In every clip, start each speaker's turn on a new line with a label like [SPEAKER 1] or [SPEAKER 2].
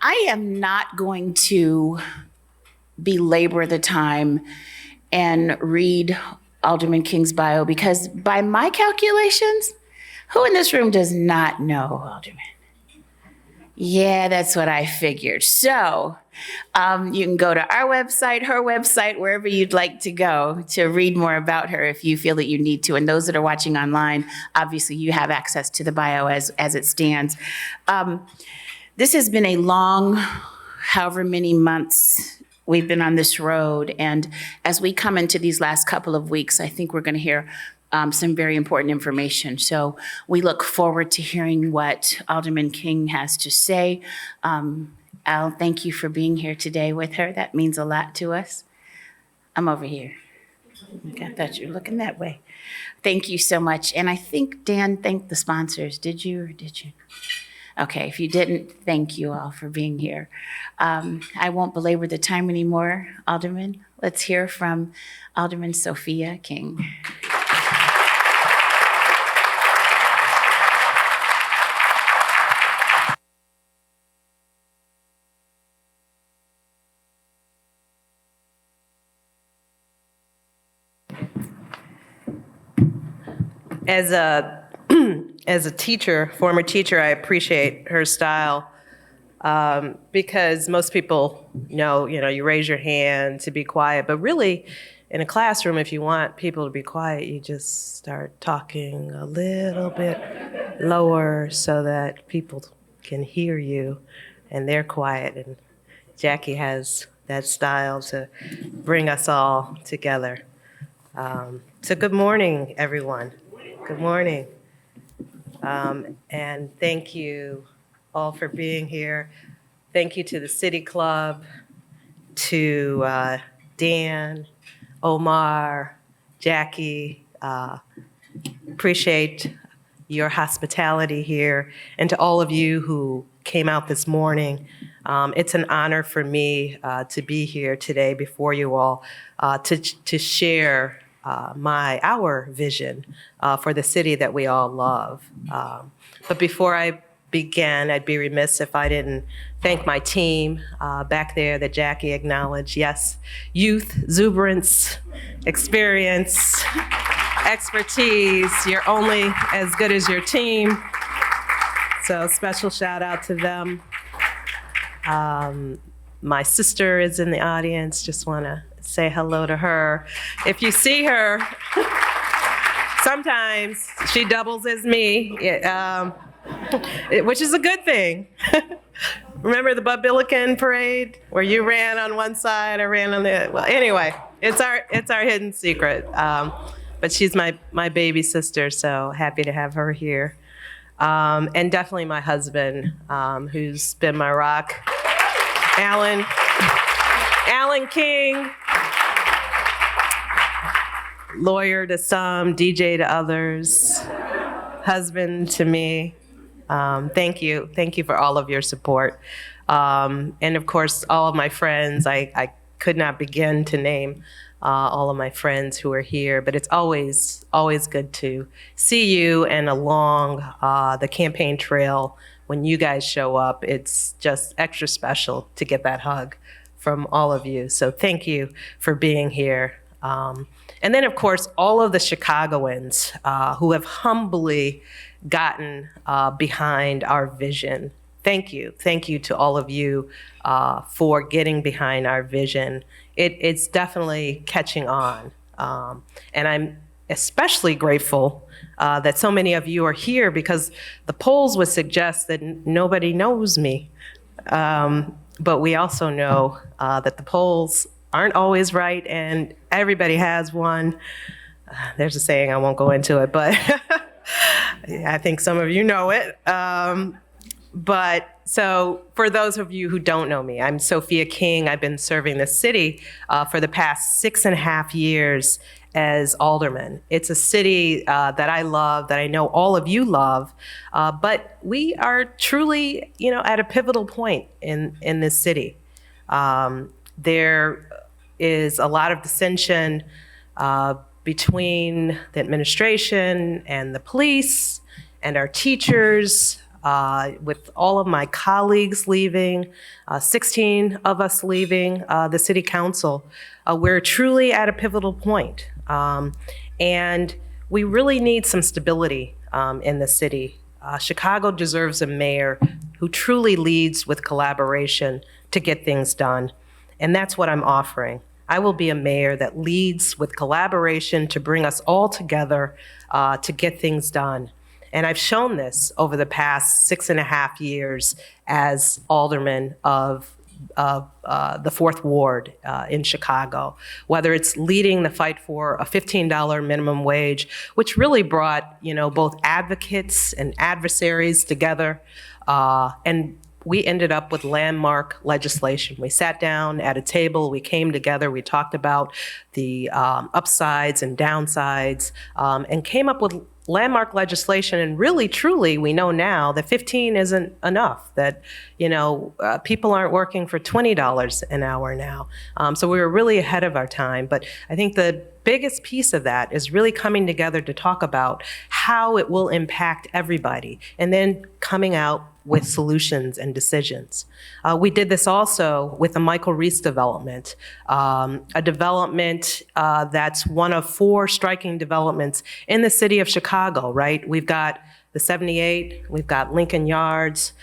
[SPEAKER 1] I am not going to belabor the time and read Alderman King's bio because by my calculations, who in this room does not know Alderman? Yeah, that's what I figured. So you can go to our website, her website, wherever you'd like to go to read more about her if you feel that you need to. And those that are watching online, obviously you have access to the bio as it stands. This has been a long, however many months we've been on this road. And as we come into these last couple of weeks, I think we're going to hear some very important information. So we look forward to hearing what Alderman King has to say. Al, thank you for being here today with her. That means a lot to us. I'm over here. Okay, I thought you were looking that way. Thank you so much. And I think Dan thanked the sponsors. Did you or did you? Okay, if you didn't, thank you all for being here. I won't belabor the time anymore, Alderman. Let's hear from Alderwoman Sophia King.
[SPEAKER 2] As a teacher, former teacher, I appreciate her style because most people know, you raise your hand to be quiet, but really in a classroom, if you want people to be quiet, you just start talking a little bit lower so that people can hear you and they're quiet. And Jackie has that style to bring us all together. So good morning, everyone. Good morning. And thank you all for being here. Thank you to the City Club, to Dan, Omar, Jackie. Appreciate your hospitality here. And to all of you who came out this morning, it's an honor for me to be here today before you all to share our vision for the city that we all love. But before I begin, I'd be remiss if I didn't thank my team back there that Jackie acknowledged. Yes, youth, exuberance, experience, expertise. You're only as good as your team. So special shout out to them. My sister is in the audience. Just want to say hello to her. If you see her, sometimes she doubles as me, which is a good thing. Remember the Bud Billiken parade where you ran on one side, I ran on the, well, anyway, it's our hidden secret. But she's my baby sister, so happy to have her here. And definitely my husband, who's been my rock, Alan King, lawyer to some, DJ to others, husband to me. Thank you for all of your support. And of course, all of my friends, I could not begin to name all of my friends who are here, but it's always good to see you, and along the campaign trail, when you guys show up, it's just extra special to get that hug from all of you. So thank you for being here. And then, of course, all of the Chicagoans who have humbly gotten behind our vision. Thank you. Thank you to all of you for getting behind our vision. It's definitely catching on. And I'm especially grateful that so many of you are here, because the polls would suggest that nobody knows me. But we also know that the polls aren't always right, and everybody has one. There's a saying, I won't go into it, but I think some of you know it. But so for those of you who don't know me, I'm Sophia King. I've been serving the city for the past 6.5 years as alderman. It's a city that I love, that I know all of you love, but we are truly, at a pivotal point in this city. There is a lot of dissension between the administration and the police and our teachers. with all of my colleagues leaving, 16 of us leaving the city council. We're truly at a pivotal point. And we really need some stability in the city. Chicago deserves a mayor who truly leads with collaboration to get things done. And that's what I'm offering. I will be a mayor that leads with collaboration to bring us all together to get things done. And I've shown this over the past 6.5 years as alderman of the Fourth Ward in Chicago, whether it's leading the fight for a $15 minimum wage, which really brought, both advocates and adversaries together. And we ended up with landmark legislation. We sat down at a table, we came together, we talked about the upsides and downsides, and came up with landmark legislation. And really, truly, we know now that 15 isn't enough, that, people aren't working for $20 an hour now. So we were really ahead of our time. But I think the biggest piece of that is really coming together to talk about how it will impact everybody, and then coming out with solutions and decisions. We did this also with the Michael Reese development, a development that's one of 4 striking developments in the city of Chicago, right? We've got the 78, we've got Lincoln Yards,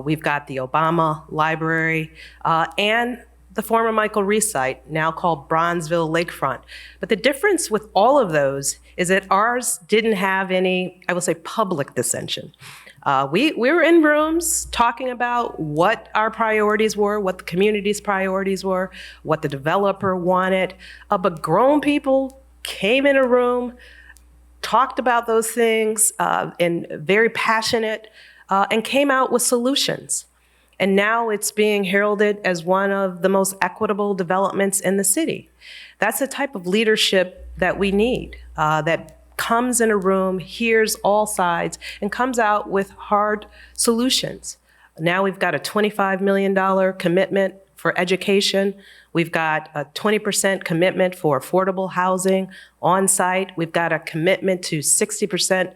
[SPEAKER 2] we've got the Obama Library, and the former Michael Reese site, now called Bronzeville Lakefront. But the difference with all of those is that ours didn't have any, I will say, public dissension. We were in rooms talking about what our priorities were, what the community's priorities were, what the developer wanted. But grown people came in a room, talked about those things, and very passionate, and came out with solutions. And now it's being heralded as one of the most equitable developments in the city. That's the type of leadership that we need, that comes in a room, hears all sides, and comes out with hard solutions. Now we've got a $25 million commitment for education. We've got a 20% commitment for affordable housing on site. We've got a commitment to 60%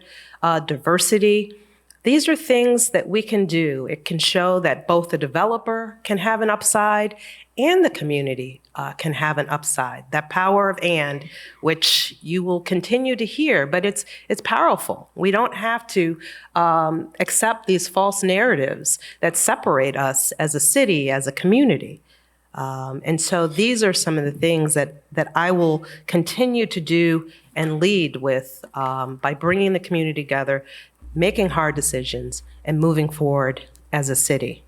[SPEAKER 2] diversity. These are things that we can do. It can show that both the developer can have an upside and the community can have an upside. That power of and, which you will continue to hear, but it's powerful. We don't have to accept these false narratives that separate us as a city, as a community. And so these are some of the things that I will continue to do and lead with by bringing the community together, making hard decisions, and moving forward as a city.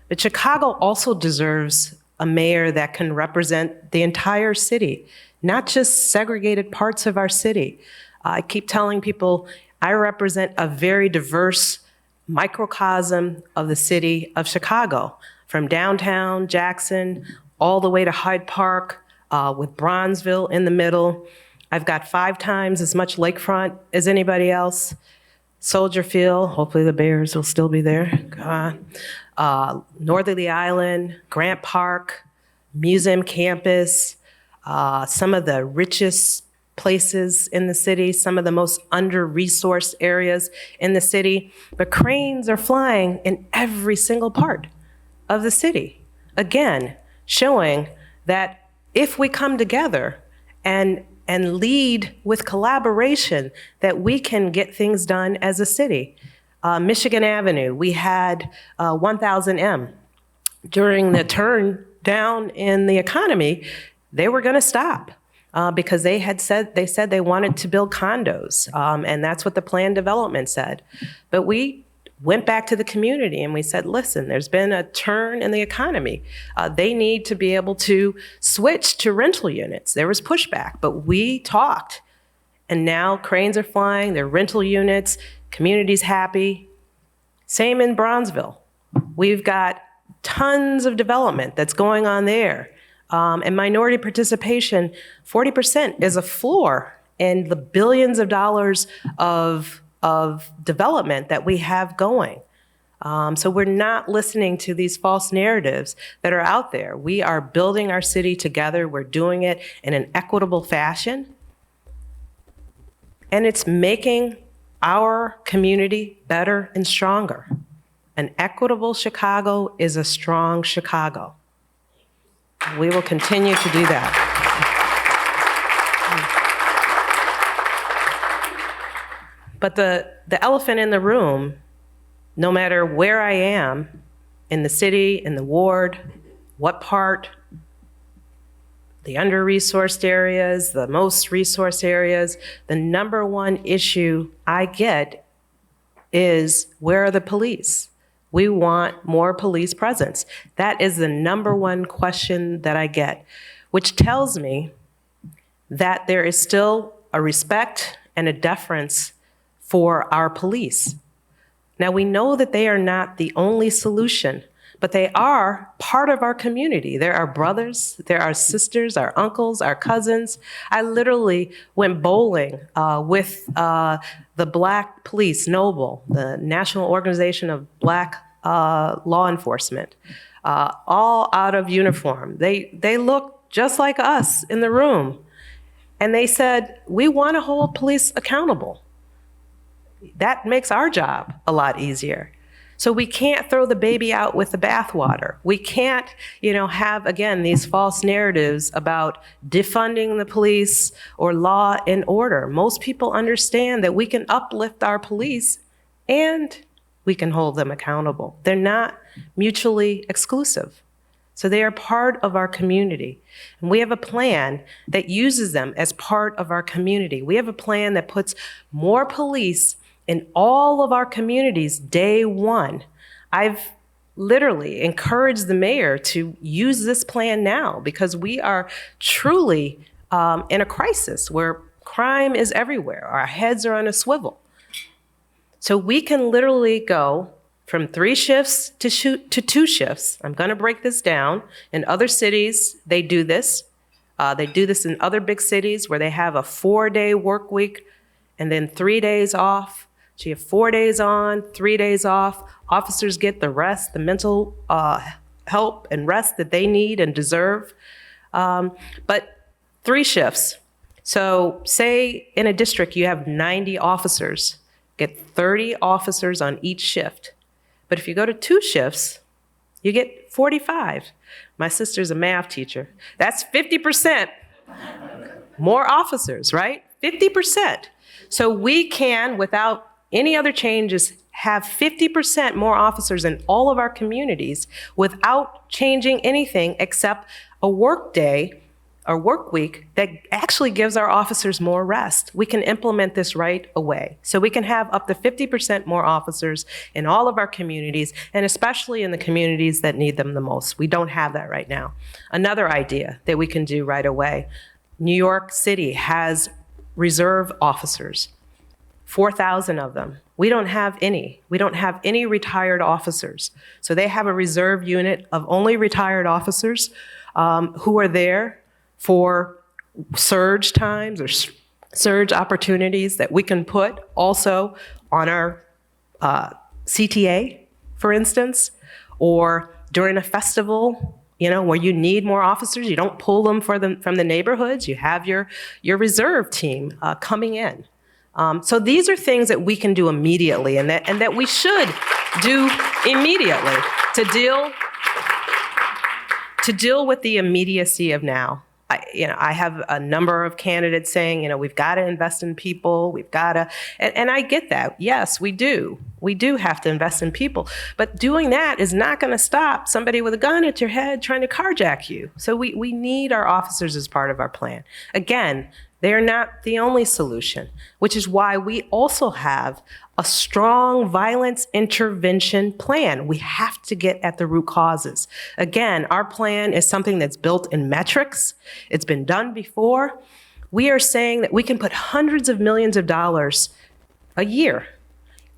[SPEAKER 2] But Chicago also deserves a mayor that can represent the entire city, not just segregated parts of our city. I keep telling people I represent a very diverse microcosm of the city of Chicago, from downtown Jackson all the way to Hyde Park, with Bronzeville in the middle. I've got 5 times as much lakefront as anybody else. Soldier Field, hopefully the Bears will still be there. Northerly Island, Grant Park, Museum Campus, some of the richest places in the city, some of the most under-resourced areas in the city. But cranes are flying in every single part of the city. Again, showing that if we come together and lead with collaboration, that we can get things done as a city. Michigan Avenue, we had 1000M. During the turn down in the economy, they were gonna stop because they said they wanted to build condos, and that's what the planned development said. But we went back to the community and we said, listen, there's been a turn in the economy. They need to be able to switch to rental units. There was pushback, but we talked. And now cranes are flying, they're rental units, community's happy. Same in Bronzeville. We've got tons of development that's going on there. And minority participation, 40% is a floor in the billions of dollars of development that we have going. So we're not listening to these false narratives that are out there. We are building our city together. We're doing it in an equitable fashion. And it's making our community better and stronger. An equitable Chicago is a strong Chicago. We will continue to do that. But the elephant in the room, no matter where I am, in the city, in the ward, what part, the under-resourced areas, the most resourced areas, the number one issue I get is, where are the police? We want more police presence. That is the number one question that I get, which tells me that there is still a respect and a deference for our police. Now, we know that they are not the only solution, but they are part of our community. They're our brothers, they're our sisters, our uncles, our cousins. I literally went bowling with the Black Police, Noble, the National Organization of Black Law Enforcement, all out of uniform. They look just like us in the room. And they said, we want to hold police accountable. That makes our job a lot easier. So we can't throw the baby out with the bathwater. We can't, have, again, these false narratives about defunding the police or law and order. Most people understand that we can uplift our police and we can hold them accountable. They're not mutually exclusive. So they are part of our community. And we have a plan that uses them as part of our community. We have a plan that puts more police in all of our communities day one. I've literally encouraged the mayor to use this plan now because we are truly in a crisis where crime is everywhere. Our heads are on a swivel. So we can literally go from 3 shifts to 2 shifts. I'm going to break this down. In other cities, they do this. They do this in other big cities where they have a 4-day work week and then 3 days off. So you have 4 days on, 3 days off. Officers get the rest, the mental help and rest that they need and deserve. But 3 shifts. So say in a district you have 90 officers, get 30 officers on each shift. But if you go to 2 shifts, you get 45. My sister's a math teacher. That's 50% more officers, right? 50%. So we can, without any other changes, have 50% more officers in all of our communities without changing anything except a work day or work week that actually gives our officers more rest. We can implement this right away. So we can have up to 50% more officers in all of our communities, and especially in the communities that need them the most. We don't have that right now. Another idea that we can do right away, New York City has reserve officers, 4,000 of them. We don't have any. We don't have any retired officers. So they have a reserve unit of only retired officers who are there for surge times or surge opportunities that we can put also on our CTA, for instance, or during a festival, where you need more officers. You don't pull them from the neighborhoods. You have your reserve team coming in. So these are things that we can do immediately and that we should do immediately to deal with the immediacy of now. I have a number of candidates saying, we've got to invest in people. We've got to, and I get that. Yes, we do. We do have to invest in people. But doing that is not going to stop somebody with a gun at your head trying to carjack you. So we need our officers as part of our plan. Again, they're not the only solution, which is why we also have a strong violence intervention plan. We have to get at the root causes. Again, our plan is something that's built in metrics. It's been done before. We are saying that we can put hundreds of millions of dollars a year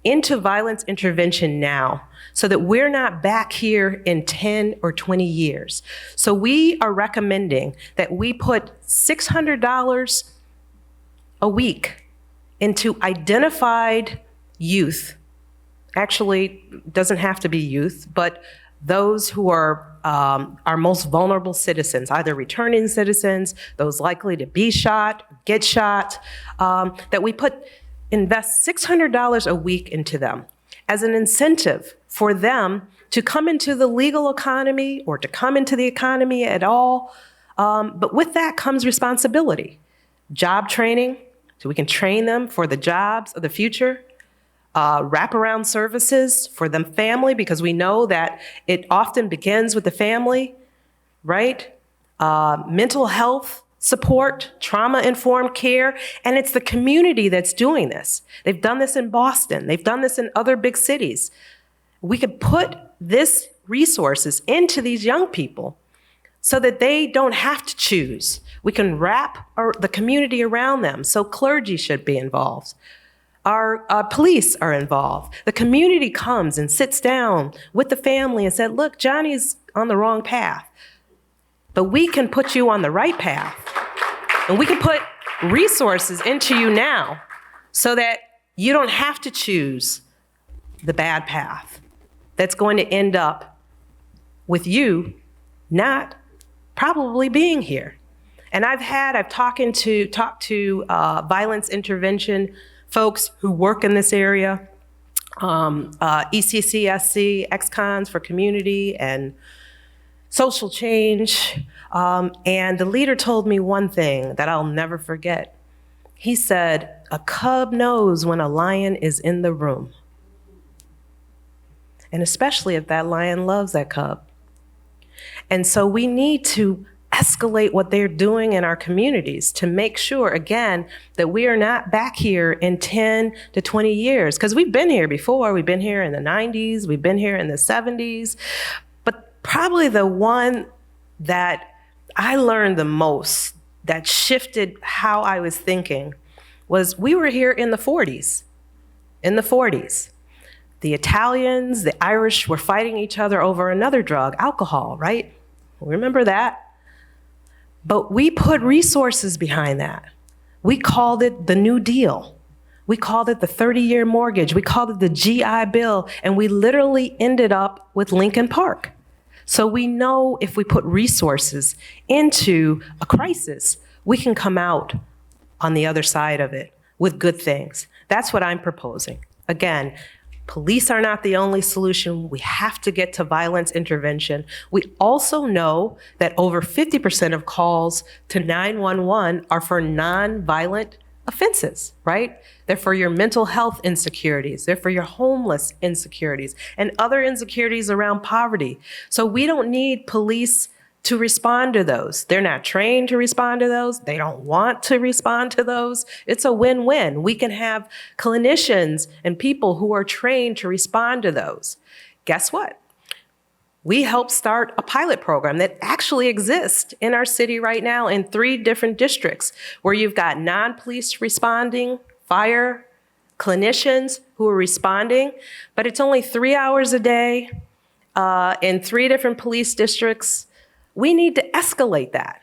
[SPEAKER 2] into violence intervention now so that we're not back here in 10 or 20 years. So we are recommending that we put $600 a week into identified youth. Actually, doesn't have to be youth, but those who are our most vulnerable citizens, either returning citizens, those likely to be shot, get shot, that we put invest $600 a week into them as an incentive for them to come into the legal economy or to come into the economy at all. But with that comes responsibility. Job training, so we can train them for the jobs of the future. Wraparound services for them family, because we know that it often begins with the family, right? Mental health support, trauma-informed care, and it's the community that's doing this. They've done this in Boston. They've done this in other big cities. We could put this resources into these young people so that they don't have to choose. We can wrap the community around them, so clergy should be involved. Our police are involved. The community comes and sits down with the family and said, look, Johnny's on the wrong path, but we can put you on the right path. And we can put resources into you now so that you don't have to choose the bad path that's going to end up with you not probably being here. And I've talked to violence intervention folks who work in this area, ECCSC, ex-cons for community and social change. And the leader told me one thing that I'll never forget. He said, a cub knows when a lion is in the room. And especially if that lion loves that cub. And so we need to escalate what they're doing in our communities to make sure, again, that we are not back here in 10 to 20 years. Because we've been here before. We've been here in the 90s. We've been here in the 70s. But probably the one that I learned the most, that shifted how I was thinking, was we were here in the 40s. In the 40s. The Italians, the Irish were fighting each other over another drug, alcohol, right? Remember that? But we put resources behind that. We called it the New Deal. We called it the 30-year mortgage. We called it the GI Bill, and we literally ended up with Lincoln Park. So we know if we put resources into a crisis, we can come out on the other side of it with good things. That's what I'm proposing. Again, police are not the only solution. We have to get to violence intervention. We also know that over 50% of calls to 911 are for non-violent offenses, right? They're for your mental health insecurities. They're for your homeless insecurities and other insecurities around poverty. So we don't need police to respond to those. They're not trained to respond to those. They don't want to respond to those. It's a win-win. We can have clinicians and people who are trained to respond to those. Guess what? We helped start a pilot program that actually exists in our city right now in 3 different districts where you've got non-police responding, fire, clinicians who are responding, but it's only 3 hours a day in 3 different police districts. We need to escalate that.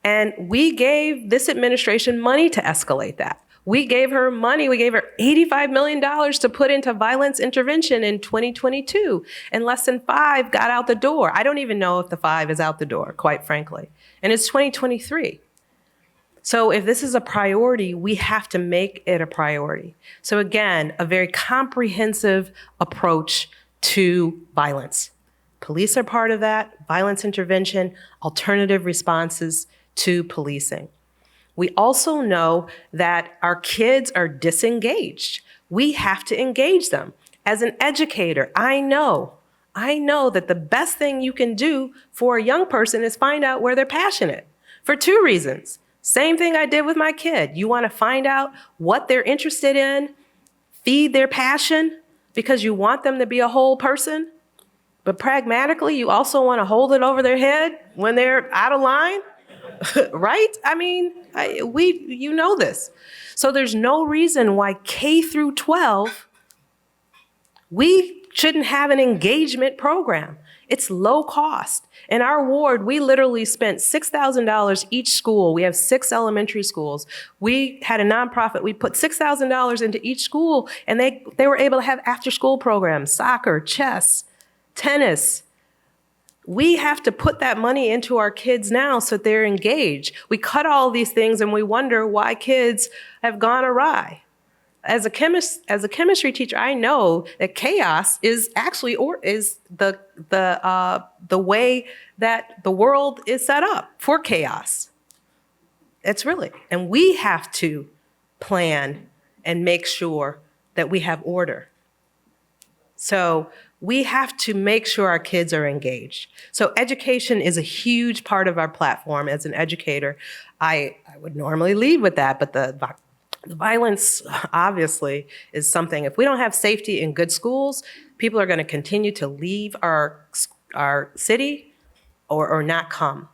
[SPEAKER 2] And we gave this administration money to escalate that. We gave her money. We gave her $85 million to put into violence intervention in 2022, and less than 5 got out the door. I don't even know if the 5 is out the door, quite frankly. And it's 2023. So if this is a priority, we have to make it a priority. So again, a very comprehensive approach to violence. Police are part of that, violence intervention, alternative responses to policing. We also know that our kids are disengaged. We have to engage them. As an educator, I know that the best thing you can do for a young person is find out where they're passionate for 2 reasons. Same thing I did with my kid. You want to find out what they're interested in, feed their passion because you want them to be a whole person. But pragmatically, you also want to hold it over their head when they're out of line, right? I mean, you know this. So there's no reason why K through 12, we shouldn't have an engagement program. It's low cost. In our ward, we literally spent $6,000 each school. We have 6 elementary schools. We had a nonprofit. We put $6,000 into each school, and they were able to have after-school programs, soccer, chess, tennis. We have to put that money into our kids now so they're engaged. We cut all these things and we wonder why kids have gone awry. as a chemistry teacher, I know that chaos is actually the way that the world is set up for chaos. It's really, and we have to plan and make sure that we have order. So we have to make sure our kids are engaged. So education is a huge part of our platform. As an educator, I would normally lead with that, but the violence obviously is something. If we don't have safety in good schools, people are going to continue to leave our city or not come.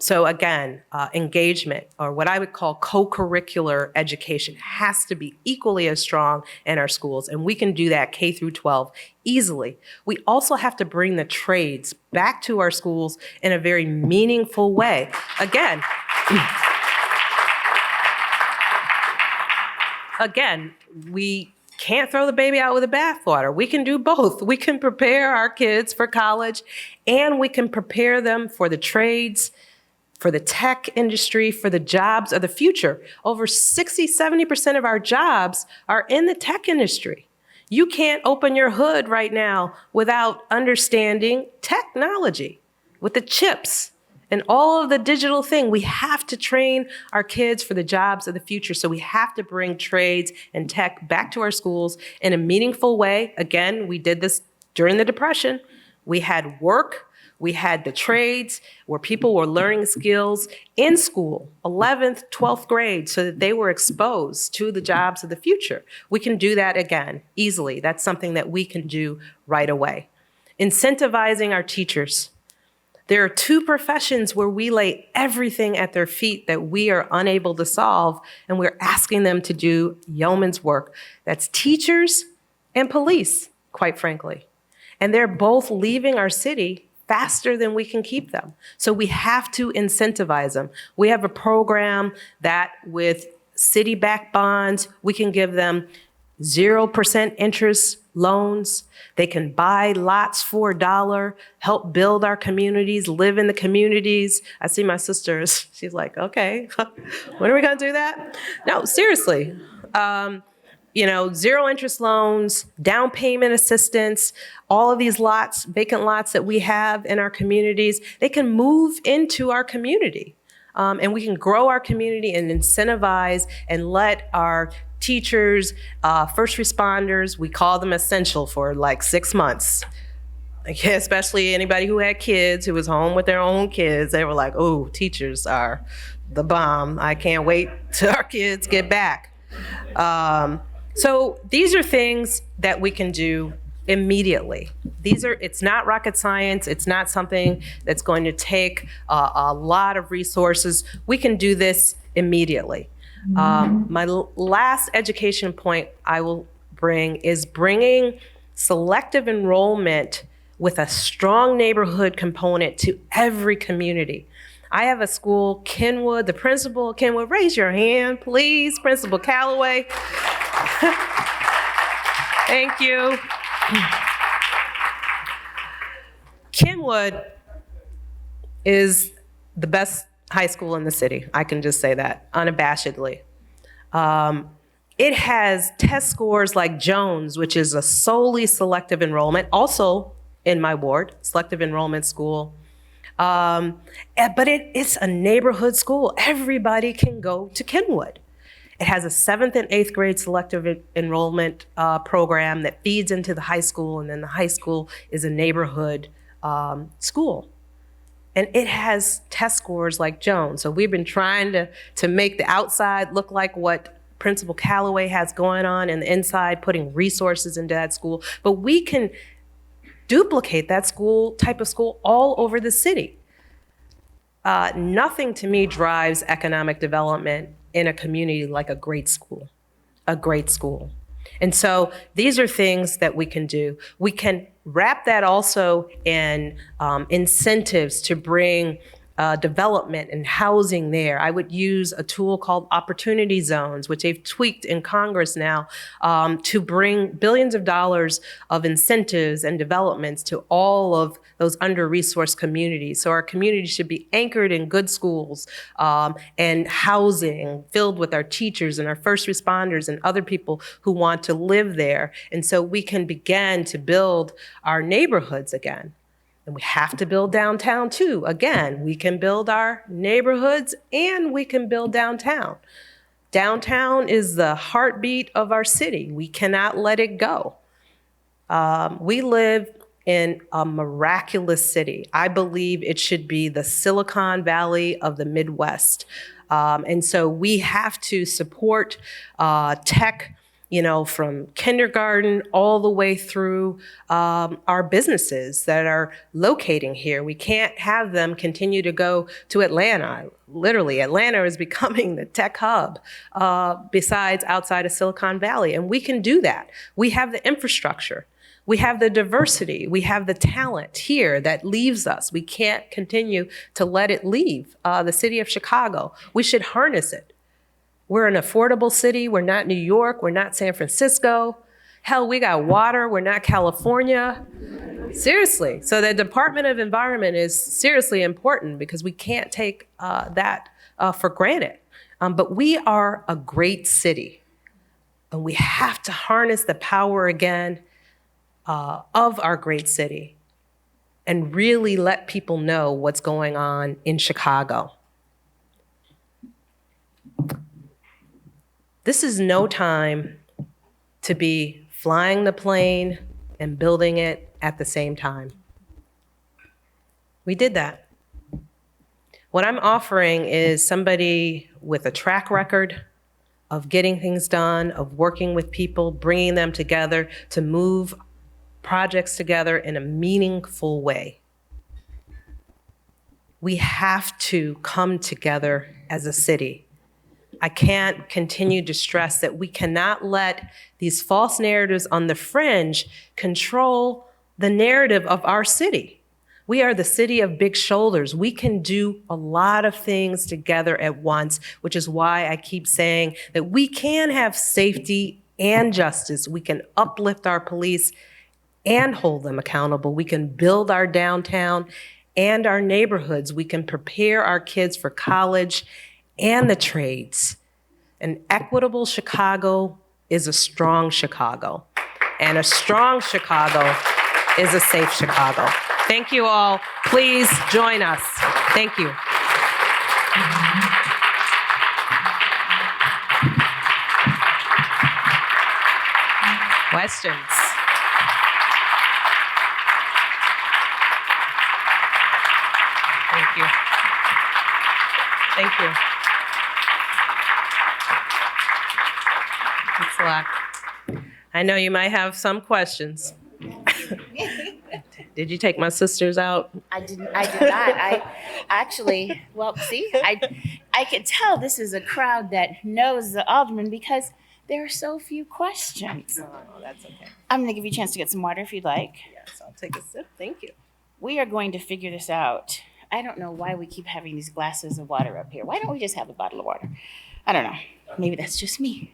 [SPEAKER 2] So again, engagement, or what I would call co-curricular education, has to be equally as strong in our schools, and we can do that K through 12 easily. We also have to bring the trades back to our schools in a very meaningful way. Again, we can't throw the baby out with the bathwater. We can do both. We can prepare our kids for college, and we can prepare them for the trades, for the tech industry, for the jobs of the future. Over 60-70% of our jobs are in the tech industry. You can't open your hood right now without understanding technology with the chips and all of the digital thing. We have to train our kids for the jobs of the future. So we have to bring trades and tech back to our schools in a meaningful way. Again, we did this during the Depression. We had work, we had the trades where people were learning skills in school, 11th, 12th grade, so that they were exposed to the jobs of the future. We can do that again, easily. That's something that we can do right away. Incentivizing our teachers. There are two professions where we lay everything at their feet that we are unable to solve, and we're asking them to do yeoman's work. That's teachers and police, quite frankly. And they're both leaving our city faster than we can keep them. So we have to incentivize them. We have a program that with city-backed bonds, we can give them 0% interest loans. They can buy lots for $1, help build our communities, live in the communities. I see my sisters, she's like, okay, when are we gonna do that? No, seriously. 0 interest loans, down payment assistance, all of these lots, vacant lots that we have in our communities, they can move into our community. And we can grow our community and incentivize and let our teachers, first responders, we call them essential for like 6 months. Okay, especially anybody who had kids, who was home with their own kids, they were like, oh, teachers are the bomb. I can't wait till our kids get back. So these are things that we can do immediately. It's not rocket science. It's not something that's going to take a lot of resources. We can do this immediately. My last education point I will bring is bringing selective enrollment with a strong neighborhood component to every community. I have a school, Kenwood, the principal of Kenwood, raise your hand, please, Principal Calloway. Thank you. Kenwood is the best high school in the city. I can just say that unabashedly. It has test scores like Jones, which is a solely selective enrollment, also in my ward, selective enrollment school. But it's a neighborhood school. Everybody can go to Kenwood. It has a 7th and 8th grade selective enrollment program that feeds into the high school, and then the high school is a neighborhood school. And it has test scores like Jones. So we've been trying to make the outside look like what Principal Calloway has going on, and the inside putting resources into that school. But we can duplicate that type of school all over the city. Nothing to me drives economic development in a community like a great school. And so these are things that we can do. We can wrap that also in incentives to bring development and housing there. I would use a tool called opportunity zones, which they've tweaked in Congress now, to bring billions of dollars of incentives and developments to all of those under-resourced communities. So our community should be anchored in good schools and housing filled with our teachers and our first responders and other people who want to live there. And so we can begin to build our neighborhoods again. And we have to build downtown too. Again, we can build our neighborhoods and we can build downtown. Downtown is the heartbeat of our city. We cannot let it go. We live in a miraculous city. I believe it should be the Silicon Valley of the Midwest. And so we have to support tech, from kindergarten all the way through our businesses that are locating here. We can't have them continue to go to Atlanta. Literally, Atlanta is becoming the tech hub besides outside of Silicon Valley. And we can do that. We have the infrastructure. We have the diversity. We have the talent here that leaves us. We can't continue to let it leave the city of Chicago. We should harness it. We're an affordable city. We're not New York. We're not San Francisco. Hell, we got water. We're not California. Seriously. So the Department of Environment is seriously important because we can't take that for granted. But we are a great city. And we have to harness the power again of our great city and really let people know what's going on in Chicago. This is no time to be flying the plane and building it at the same time. We did that. What I'm offering is somebody with a track record of getting things done, of working with people, bringing them together to move projects together in a meaningful way. We have to come together as a city. I can't continue to stress that we cannot let these false narratives on the fringe control the narrative of our city. We are the city of big shoulders. We can do a lot of things together at once, which is why I keep saying that we can have safety and justice. We can uplift our police and hold them accountable. We can build our downtown and our neighborhoods. We can prepare our kids for college and the trades. An equitable Chicago is a strong Chicago. And a strong Chicago is a safe Chicago. Thank you all. Please join us. Thank you. Questions? Thank you. Thank you. Thanks a lot. I know you might have some questions. Did you take my sisters out?
[SPEAKER 1] I did not. I actually, well, see, I could tell this is a crowd that knows the alderman because there are so few questions.
[SPEAKER 2] No, that's okay.
[SPEAKER 1] I'm going to give you a chance to get some water if you'd like.
[SPEAKER 2] Yes, I'll take a sip. Thank you.
[SPEAKER 1] We are going to figure this out. I don't know why we keep having these glasses of water up here. Why don't we just have a bottle of water? I don't know. Maybe that's just me.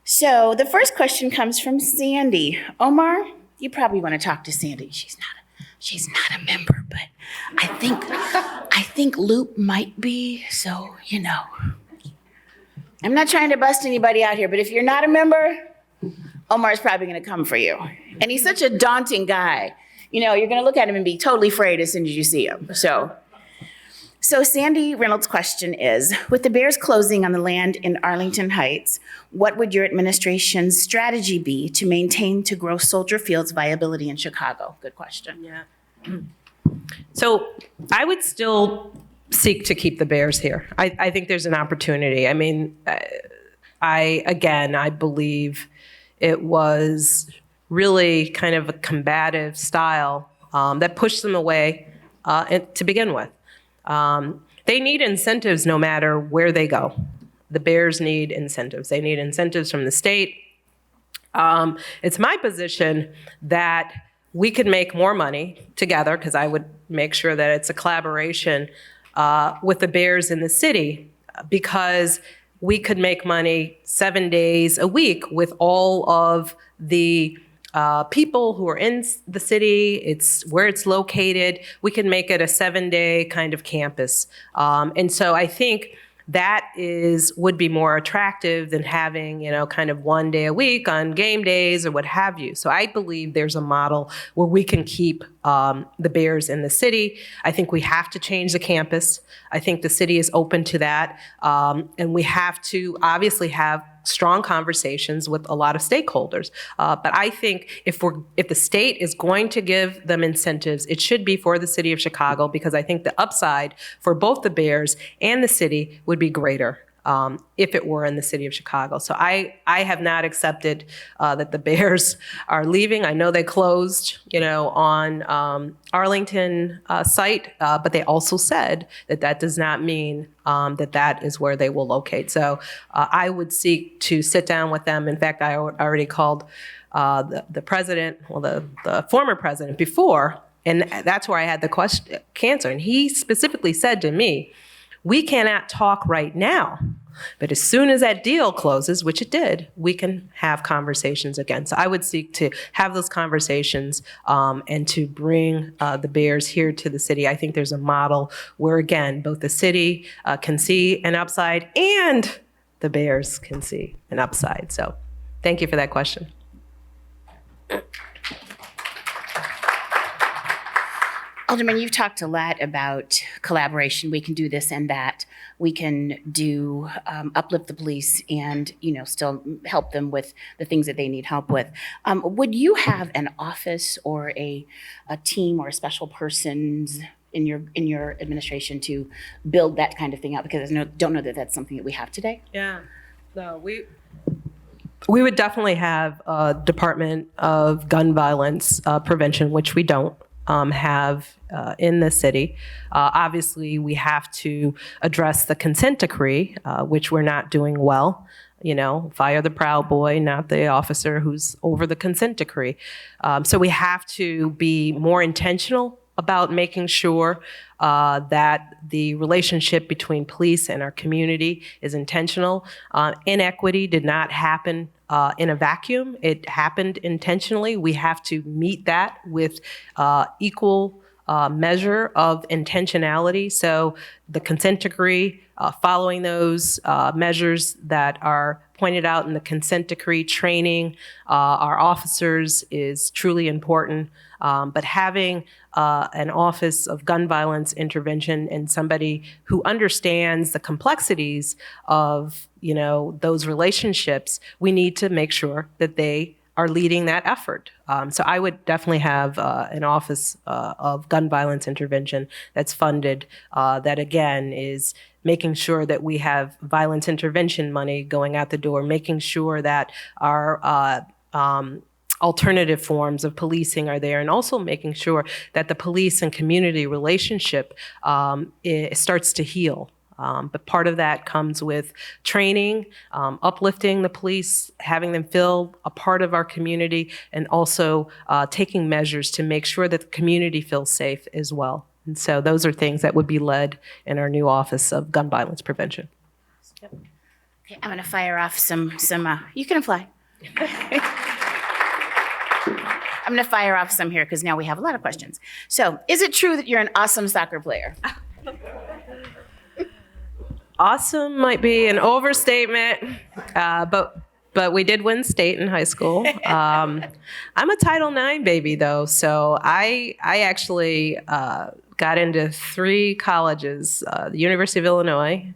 [SPEAKER 1] So the first question comes from Sandy. Omar, you probably want to talk to Sandy. She's not a member, but I think Loop might be, so you know. I'm not trying to bust anybody out here, but if you're not a member, Omar's probably going to come for you. And he's such a daunting guy. You know, you're going to look at him and be totally afraid as soon as you see him. So Sandy Reynolds' question is, with the Bears closing on the land in Arlington Heights, what would your administration's strategy be to maintain to grow Soldier Field's viability in Chicago? Good question.
[SPEAKER 2] Yeah. So I would still seek to keep the Bears here. I think there's an opportunity. I mean, I believe it was really kind of a combative style that pushed them away to begin with. They need incentives no matter where they go. The Bears need incentives. They need incentives from the state. It's my position that we could make more money together, because I would make sure that it's a collaboration with the Bears in the city, because we could make money 7 days a week with all of the people who are in the city. It's where it's located. We can make it a 7-day kind of campus. And so I think that would be more attractive than having, kind of 1 day a week on game days or what have you. So I believe there's a model where we can keep the Bears in the city. I think we have to change the campus. I think the city is open to that. And we have to obviously have strong conversations with a lot of stakeholders. But I think if the state is going to give them incentives, it should be for the city of Chicago, because I think the upside for both the Bears and the city would be greater if it were in the city of Chicago. So I have not accepted that the Bears are leaving. I know they closed, on Arlington site, but they also said that does not mean that is where they will locate. So I would seek to sit down with them. In fact, I already called the president, the former president before, and that's where I had the cancer. And he specifically said to me, we cannot talk right now, but as soon as that deal closes, which it did, we can have conversations again. So I would seek to have those conversations and to bring the Bears here to the city. I think there's a model where, again, both the city can see an upside and the Bears can see an upside. So thank you for that question.
[SPEAKER 1] Alderman, you've talked a lot about collaboration. We can do this and that. We can do uplift the police and, still help them with the things that they need help with. Would you have an office or a team or a special persons in your administration to build that kind of thing out? Because I don't know that that's something that we have today.
[SPEAKER 2] Yeah, no, we would definitely have a Department of Gun Violence Prevention, which we don't have in the city. Obviously, we have to address the consent decree, which we're not doing well. Fire the Proud Boy, not the officer who's over the consent decree. So we have to be more intentional about making sure that the relationship between police and our community is intentional. Inequity did not happen in a vacuum. It happened intentionally. We have to meet that with equal measure of intentionality. So the consent decree, following those measures that are pointed out in the consent decree, training our officers is truly important. But having an Office of Gun Violence Intervention and somebody who understands the complexities of, those relationships, we need to make sure that they are leading that effort. So I would definitely have an Office of Gun Violence Intervention that's funded, that again is making sure that we have violence intervention money going out the door, making sure that our alternative forms of policing are there, and also making sure that the police and community relationship starts to heal. But part of that comes with training, uplifting the police, having them feel a part of our community, and also taking measures to make sure that the community feels safe as well. And so those are things that would be led in our new Office of Gun Violence Prevention. Yep.
[SPEAKER 1] Okay, I'm going to fire off some. You can fly. I'm going to fire off some here because now we have a lot of questions. So, is it true that you're an awesome soccer player?
[SPEAKER 2] Awesome might be an overstatement, but we did win state in high school. I'm a Title IX baby, though, so I actually got into 3 colleges: the University of Illinois,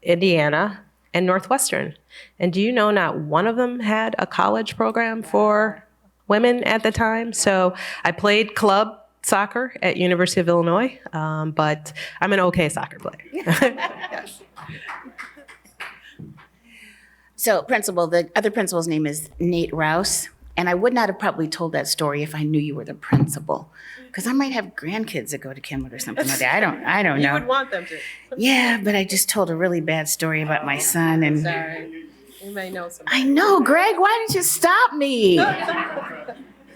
[SPEAKER 2] Indiana, and Northwestern. And do you know not one of them had a college program for women at the time? So I played club soccer at University of Illinois, but I'm an okay soccer player. Yes.
[SPEAKER 1] So, principal, the other principal's name is Nate Rouse, and I would not have probably told that story if I knew you were the principal, because I might have grandkids that go to Kenwood or something like that. I don't know.
[SPEAKER 2] You would want them to.
[SPEAKER 1] Yeah, but I just told a really bad story about my son, and
[SPEAKER 2] sorry. You may know something.
[SPEAKER 1] I know, Greg. Why didn't you stop me?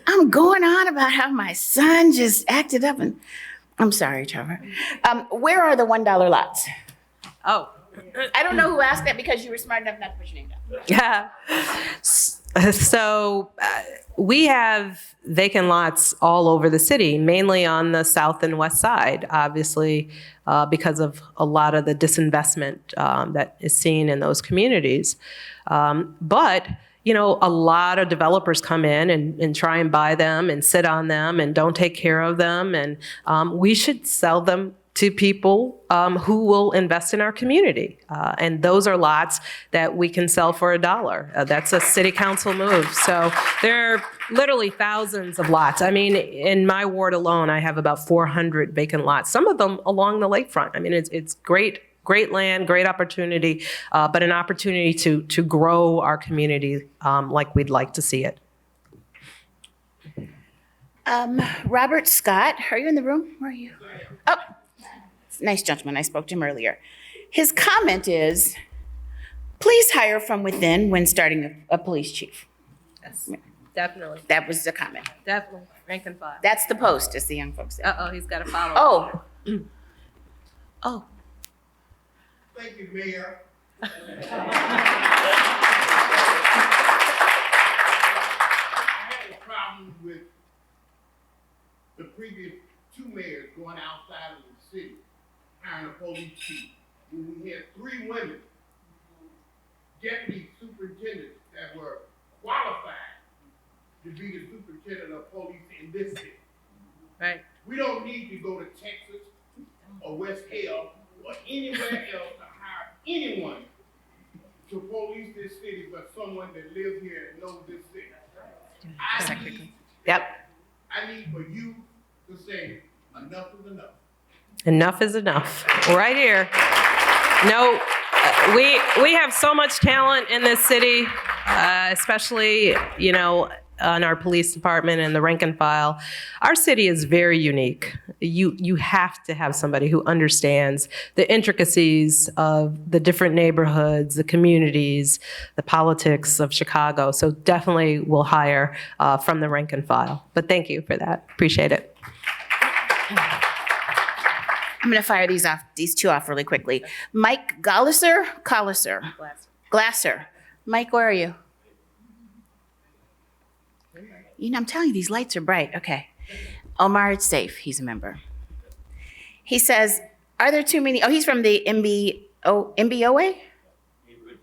[SPEAKER 1] I'm going on about how my son just acted up and I'm sorry, Trevor. Where are the $1 lots?
[SPEAKER 2] Oh.
[SPEAKER 1] I don't know who asked that because you were smart enough not to put your name down.
[SPEAKER 2] Yeah. So we have vacant lots all over the city, mainly on the south and west side, obviously, because of a lot of the disinvestment that is seen in those communities. But a lot of developers come in and try and buy them and sit on them and don't take care of them. And we should sell them to people who will invest in our community. And those are lots that we can sell for $1. That's a city council move. So there are literally thousands of lots. I mean, in my ward alone, I have about 400 vacant lots, some of them along the lakefront. I mean, it's great land, great opportunity, but an opportunity to grow our community like we'd like to see it.
[SPEAKER 1] Robert Scott, are you in the room? Where are you? Oh, nice gentleman. I spoke to him earlier. His comment is, please hire from within when starting a police chief.
[SPEAKER 2] Yes, definitely.
[SPEAKER 1] That was the comment.
[SPEAKER 2] Definitely. Rank and file.
[SPEAKER 1] That's the post, as the young folks say.
[SPEAKER 2] Uh-oh, he's got a follow-up.
[SPEAKER 1] Oh.
[SPEAKER 3] Thank you, Mayor. I had a problem with the previous two mayors going outside of the city, hiring a police chief. When we had 3 women, deputy superintendents that were qualified to be the superintendent of police in this city.
[SPEAKER 2] Right.
[SPEAKER 3] We don't need to go to Texas or West Hill or anywhere else to hire anyone to police this city but someone that lives here and knows this city. I need for you to say enough is enough.
[SPEAKER 2] Enough is enough. Right here. No, we have so much talent in this city, especially, on our police department and the rank and file. Our city is very unique. You have to have somebody who understands the intricacies of the different neighborhoods, the communities, the politics of Chicago. So definitely we'll hire from the rank and file. But thank you for that. Appreciate it.
[SPEAKER 1] I'm going to fire these two off really quickly. Mike Glasser? Glasser. Mike, where are you? I'm telling you, these lights are bright. Okay. Omar, it's safe. He's a member. He says, are there too many? Oh, he's from the MBOA? Neighborhood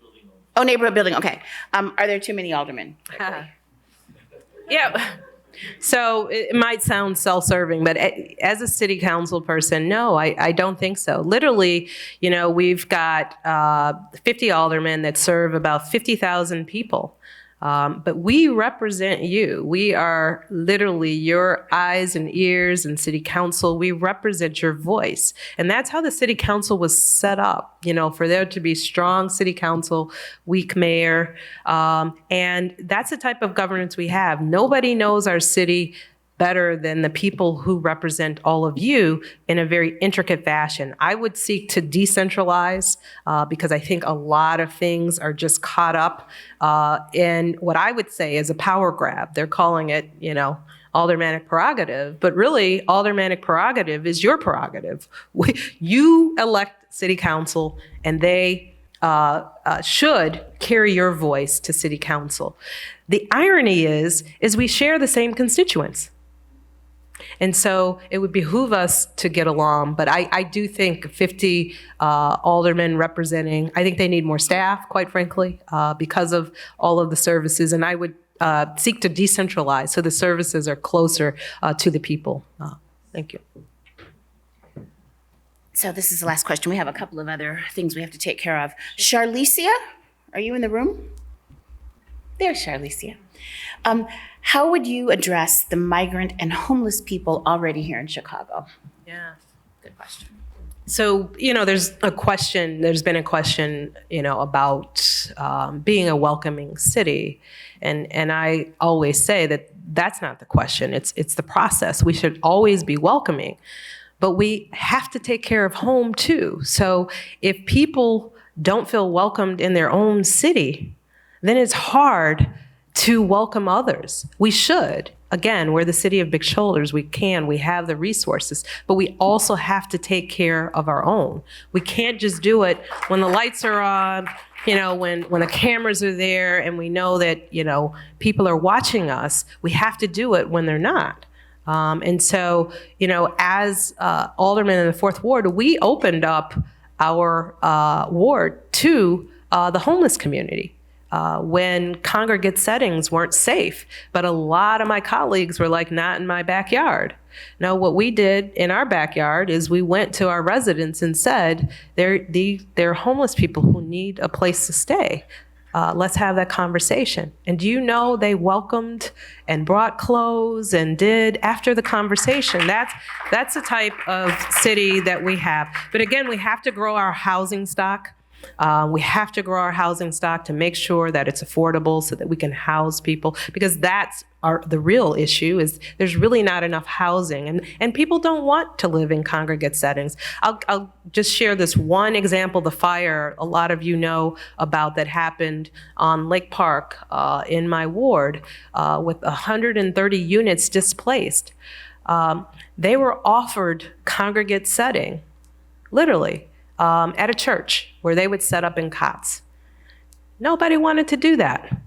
[SPEAKER 1] Building. Oh, Neighborhood Building. Okay. Are there too many aldermen?
[SPEAKER 2] Yeah. So it might sound self-serving, but as a city council person, no, I don't think so. Literally, we've got 50 aldermen that serve about 50,000 people. But we represent you. We are literally your eyes and ears in city council. We represent your voice. And that's how the city council was set up, for there to be strong city council, weak mayor. And that's the type of governance we have. Nobody knows our city better than the people who represent all of you in a very intricate fashion. I would seek to decentralize because I think a lot of things are just caught up in what I would say is a power grab. They're calling it, aldermanic prerogative, but really aldermanic prerogative is your prerogative. You elect city council and they should carry your voice to city council. The irony is we share the same constituents. And so it would behoove us to get along, but I do think 50 aldermen representing, I think they need more staff, quite frankly, because of all of the services, and I would seek to decentralize so the services are closer to the people. Thank you.
[SPEAKER 1] So this is the last question. We have a couple of other things we have to take care of. Charlicia, are you in the room? There's Charlicia. How would you address the migrant and homeless people already here in Chicago?
[SPEAKER 2] Yeah.
[SPEAKER 1] Good question.
[SPEAKER 2] So, there's been a question, about being a welcoming city. And I always say that that's not the question. It's the process. We should always be welcoming, but we have to take care of home too. So if people don't feel welcomed in their own city, then it's hard to welcome others. We should. again, we're the city of big shoulders. We have the resources, but we also have to take care of our own. We can't just do it when the lights are on, when the cameras are there and we know that, people are watching us. We have to do it when they're not. And so, as alderman in the 4th Ward, we opened up our ward to the homeless community. When congregate settings weren't safe. But a lot of my colleagues were like, not in my backyard. No, what we did in our backyard is we went to our residents and said, they're homeless people who need a place to stay. Let's have that conversation. And do you know they welcomed and brought clothes and did after the conversation? That's the type of city that we have. But again, we have to grow our housing stock. We have to grow our housing stock to make sure that it's affordable so that we can house people, because that's the real issue is there's really not enough housing and people don't want to live in congregate settings. I'll just share this one example, the fire a lot of you know about that happened on Lake Park in my ward with 130 units displaced. They were offered congregate setting, literally. At a church where they would set up in cots. Nobody wanted to do that.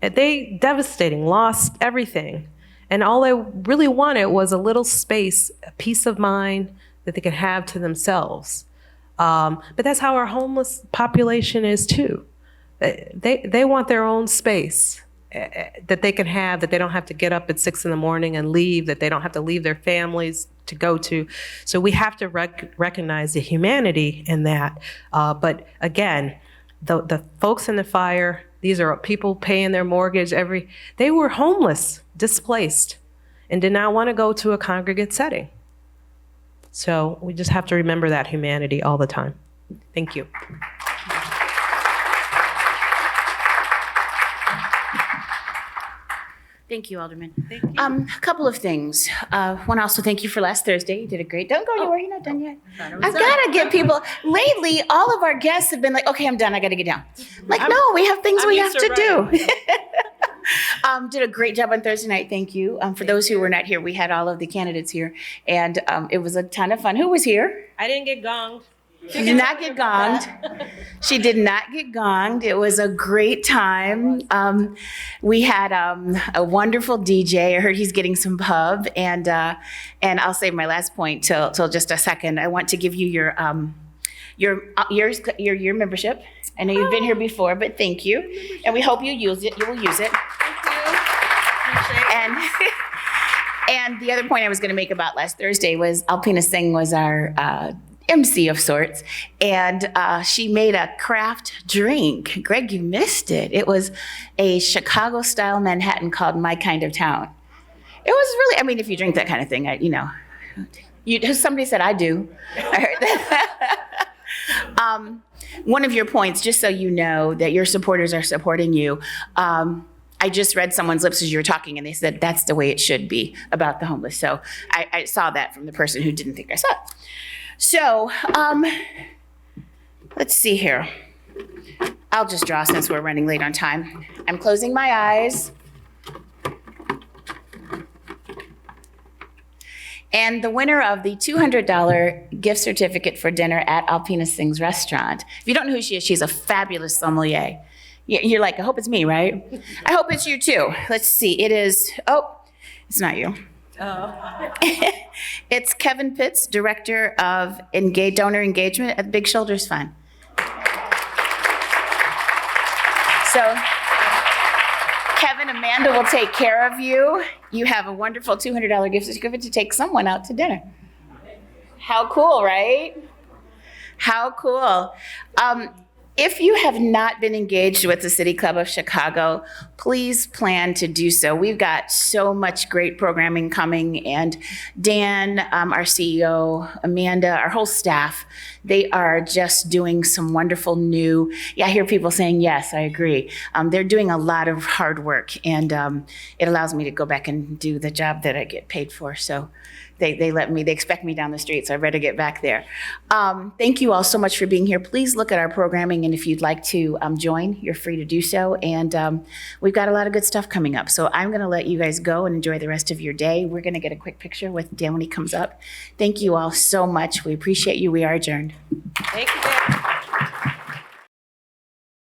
[SPEAKER 2] They lost everything. And all they really wanted was a little space, a peace of mind that they could have to themselves. But that's how our homeless population is too. They want their own space that they can have, that they don't have to get up at 6 a.m. and leave, that they don't have to leave their families to go to. So we have to recognize the humanity in that. But again, the folks in the fire, these are people paying their mortgage they were homeless, displaced, and did not want to go to a congregate setting. So we just have to remember that humanity all the time. Thank you.
[SPEAKER 1] Thank you, Alderman.
[SPEAKER 2] Thank you.
[SPEAKER 1] A couple of things. One, also thank you for last Thursday. You did a great. Don't go anywhere. You're not done yet. I've got to get people. Lately, all of our guests have been like, "Okay, I'm done. I got to get down." No, we have things we have to do. Did a great job on Thursday night. Thank you. For those who were not here, we had all of the candidates here, and it was a ton of fun. Who was here?
[SPEAKER 2] I didn't get gonged.
[SPEAKER 1] She did not get gonged. She did not get gonged. It was a great time. We had a wonderful DJ. I heard he's getting some pub, and I'll save my last point till just a second. I want to give you your membership. I know you've been here before, but thank you, and we hope you use it. You will use it.
[SPEAKER 2] Thank you.
[SPEAKER 1] And the other point I was going to make about last Thursday was Alpina Singh was our MC of sorts, and she made a craft drink. Greg, you missed it. It was a Chicago-style Manhattan called My Kind of Town. It was really, if you drink that kind of thing, somebody said I do. I heard that. One of your points, just so you know that your supporters are supporting you, I just read someone's lips as you were talking, and they said that's the way it should be about the homeless. So I saw that from the person who didn't think I saw it. So, let's see here. I'll just draw since we're running late on time. I'm closing my eyes. And the winner of the $200 gift certificate for dinner at Alpina Singh's restaurant. If you don't know who she is, she's a fabulous sommelier. You're like, I hope it's me, right? I hope it's you too. Let's see, it's not you. Oh. It's Kevin Pitts, Director of Donor Engagement at Big Shoulders Fund. So, Kevin, Amanda will take care of you. You have a wonderful $200 gift certificate to take someone out to dinner. How cool, right? How cool. If you have not been engaged with the City Club of Chicago, please plan to do so. We've got so much great programming coming, and Dan, our CEO, Amanda, our whole staff, They are just doing some wonderful new, I hear people saying, yes, I agree. They're doing a lot of hard work, and it allows me to go back and do the job that I get paid for. So they expect me down the street, so I better get back there. Thank you all so much for being here. Please look at our programming, and if you'd like to join, you're free to do so. And we've got a lot of good stuff coming up. So I'm gonna let you guys go and enjoy the rest of your day. We're gonna get a quick picture with Dan when he comes up. Thank you all so much. We appreciate you. We are adjourned.
[SPEAKER 2] Thank you, Dan.